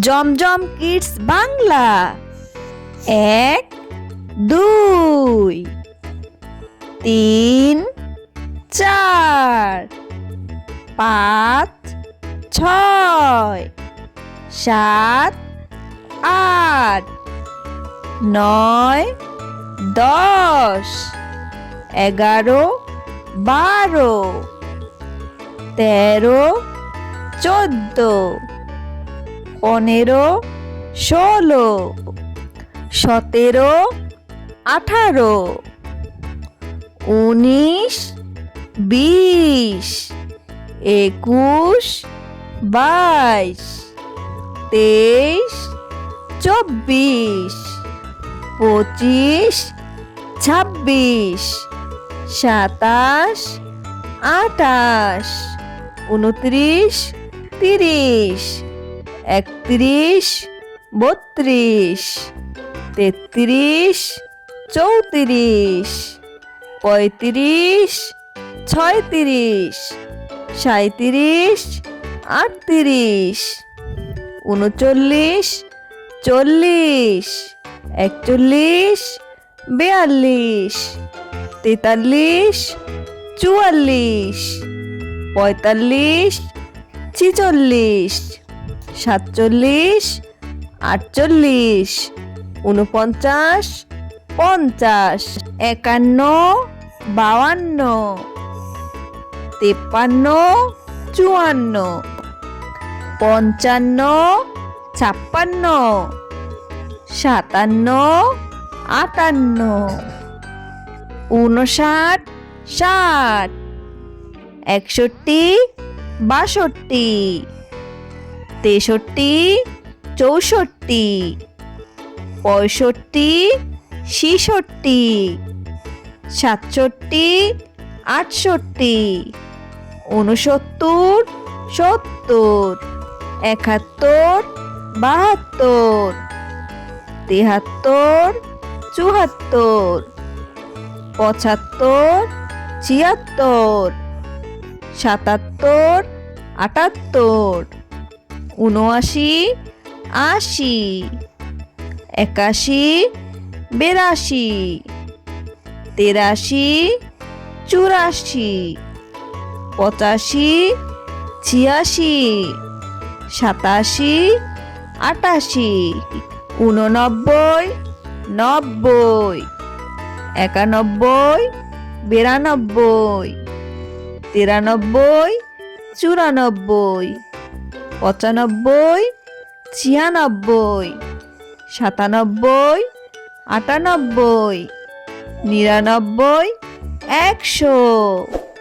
Zamzam kids Bangla. ১ ২ ৩ ৪ ৫ ৬ ৭ ৮ ৯ ১০ ১১ ১২ ১৩ ১৪ ১৫ ১৬ ১৭ ১৮ ১৯ ২০ ২১ ২২ ২৩ ২৪ ২৫ ২৬ ২৭ ২৮ ২৯ ৩০ ৩১ ৩২ ৩৩ ৩৪ ৩৫ ৩৬ ৩৭ ৩৮ ৩৯ ৪০ ৪১ ৪২ ৪৩ ৪৪ ৪৫ ৪৬ ৪৭ ৪৮ ৪৯ ৫০ ৫১ ৫২ ৫৩ ৫৪ ৫৫ ৫৬ ৫৭ ৫৮ ৫৯ ৬০ ৬১ ৬২ ৬৩ ৬৪ ৬৫ ৬৬ ৬৭ ৬৮ ৬৯ ৭০ ৭১ ৭২ ৭৩ ৭৪ ৭৫ ৭৬ ৭৭ ৭৮ ৭৯ ৮০ ৮১ ৮২ ৮৩ ৮৪ ৮৫ ৮৬ ৮৭ ৮৮ ৮৯ ৯০ ৯১ ৯২ ৯৩ ৯৪ ৯৫ ৯৬ ৯৭ ৯৮ ৯৯ ১০০